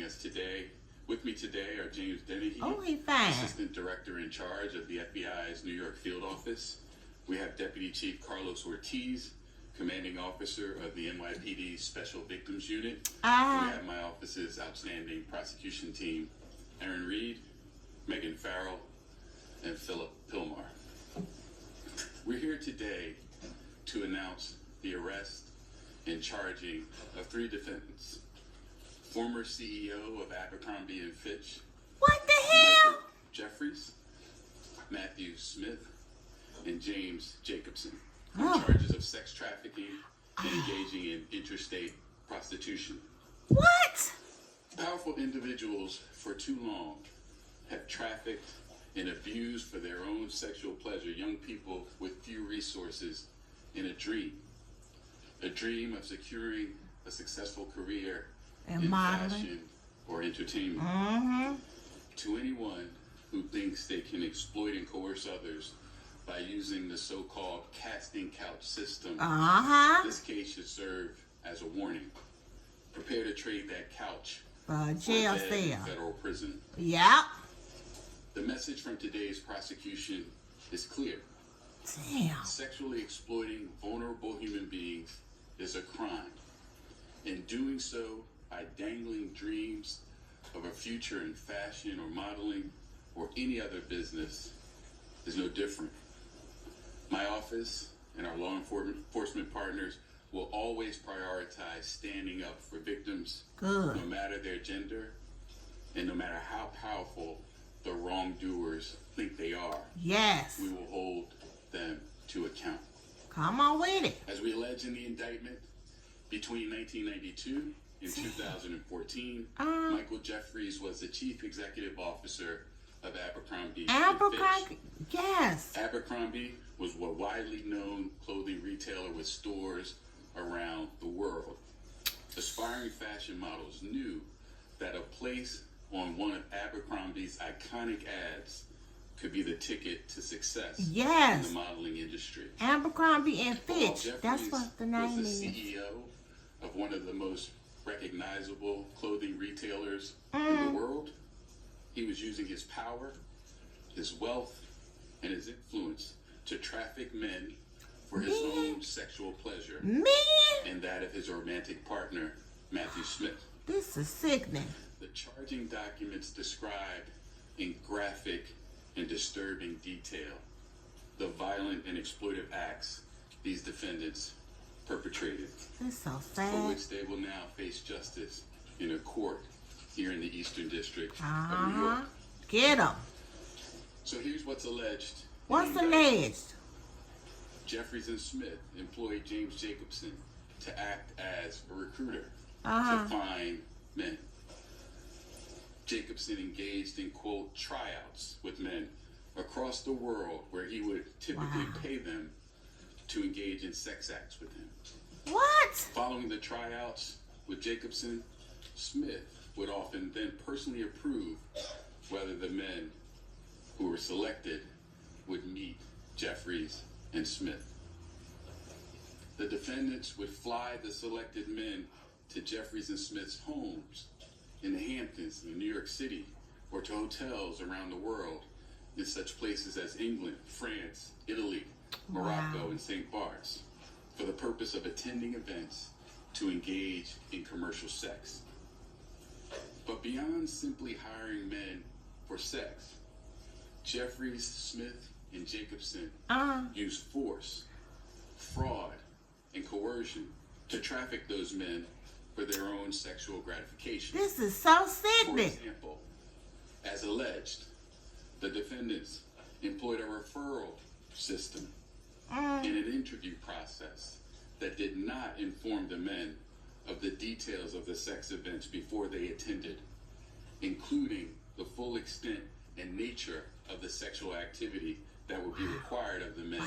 us today. With me today are James Dennehy, Oh, he fine. Assistant Director in Charge of the FBI's New York Field Office. We have Deputy Chief Carlos Ortiz, Commanding Officer of the NYPD Special Victims Unit. We have my office's outstanding prosecution team, Aaron Reed, Megan Farrell, and Philip Pilmar. We're here today to announce the arrest and charging of 3 defendants. Former CEO of Abercrombie & Fitch, What the hell? Michael Jeffries, Matthew Smith, and James Jacobson on charges of sex trafficking and engaging in interstate prostitution. What? Powerful individuals for too long have trafficked and abused for their own sexual pleasure young people with few resources in a dream of securing a successful career in fashion or entertainment. To anyone who thinks they can exploit and coerce others by using the so-called casting couch system, this case should serve as a warning. Prepare to trade that couch for Jail a bed in cell. federal prison. Yep. The message from today's prosecution is clear. Damn. Sexually exploiting vulnerable human beings is a crime. In doing so, by dangling dreams of a future in fashion or modeling or any other business is no different. My office and our law enforcement partners will always prioritize standing up for victims, no matter their gender and no matter how powerful the wrongdoers think they are. Yes. We will hold them to account. Come on with it. As we allege in the indictment, between 1992 and 2014, Michael Jeffries was the chief executive officer of Abercrombie & Fitch. Yes. Abercrombie was a widely known clothing retailer with stores around the world. Aspiring fashion models knew that a place on one of Abercrombie's iconic ads could be the ticket to success in the modeling industry. Abercrombie & Fitch. That's what the name was the is. CEO of one of the most recognizable clothing retailers in the world. He was using his power, his wealth, and his influence to traffic men for his own sexual pleasure and that of his romantic partner, Matthew Smith. This is sickening. The charging documents describe in graphic and disturbing detail the violent and exploitive acts these defendants perpetrated, It's so for sad. which they will now face justice in a court here in the Eastern District of New York. Get them. So here's what's alleged. What's alleged? Jeffries and Smith employed James Jacobson to act as a recruiter to find men. Jacobson engaged in, quote, tryouts with men across the world where he would typically pay them to engage in sex acts with him. What? Following the tryouts with Jacobson, Smith would often then personally approve whether the men who were selected would meet Jeffries and Smith. The defendants would fly the selected men to Jeffries and Smith's homes in the Hamptons, in New York City, or to hotels around the world in such places as England, France, Italy, Morocco, and St. Bart's, for the purpose of attending events to engage in commercial sex. But beyond simply hiring men for sex, Jeffries, Smith, and Jacobson used force, fraud, and coercion to traffic those men for their own sexual gratification. This is so For sickening. example, as alleged, the defendants employed a referral system in an interview process that did not inform the men of the details of the sex events before they attended, including the full extent and nature of the sexual activity that would be required of the men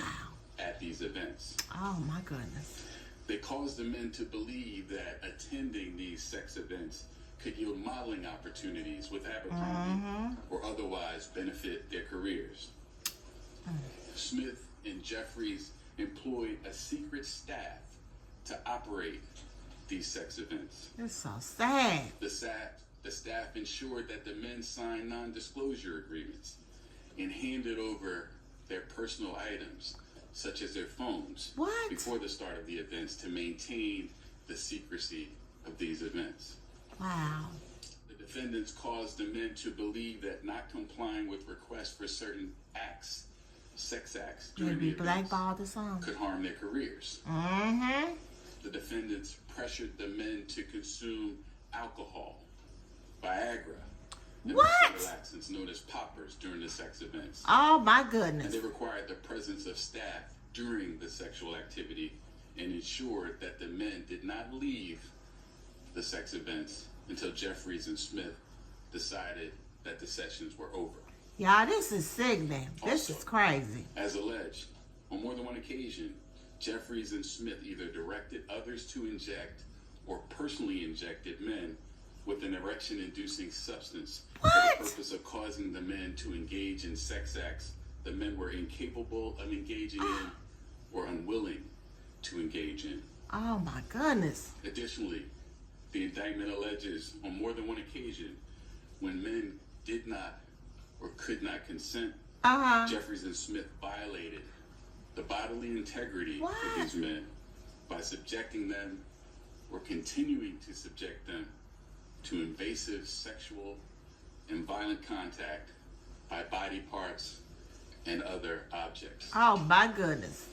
at these events. Oh my goodness. They caused the men to believe that attending these sex events could yield modeling opportunities with Abercrombie or otherwise benefit their careers. Smith and Jeffries employed a secret staff to operate these sex events. It's so sad. The staff the staff ensured that the men signed non-disclosure agreements and handed over their personal items, such as their phones, What? before the start of the events to maintain the secrecy of these events. Wow. The defendants caused the men to believe that not complying with requests for certain acts, sex acts, during the Maybe events blackballed or something. could harm their careers. Mm-hmm. The defendants pressured the men to consume alcohol, Viagra, and What? other laxatives known as poppers during the sex events. Oh my And goodness. they required the presence of staff during the sexual activity and ensured that the men did not leave the sex events until Jeffries and Smith decided that the sessions were over. Y'all, this is sickening. This Also, is crazy. As alleged, on more than one occasion, Jeffries and Smith either directed others to inject or personally injected men with an erection-inducing substance What? for the purpose of causing the men to engage in sex acts the men were incapable of engaging in or unwilling to engage in. Oh my goodness. Additionally, the indictment alleges on more than one occasion when men did not or could not consent, Uh-huh. Jeffries and Smith violated the bodily integrity What? of these men by subjecting them or continuing to subject them to invasive sexual and violent contact by body parts and other objects. Oh my goodness.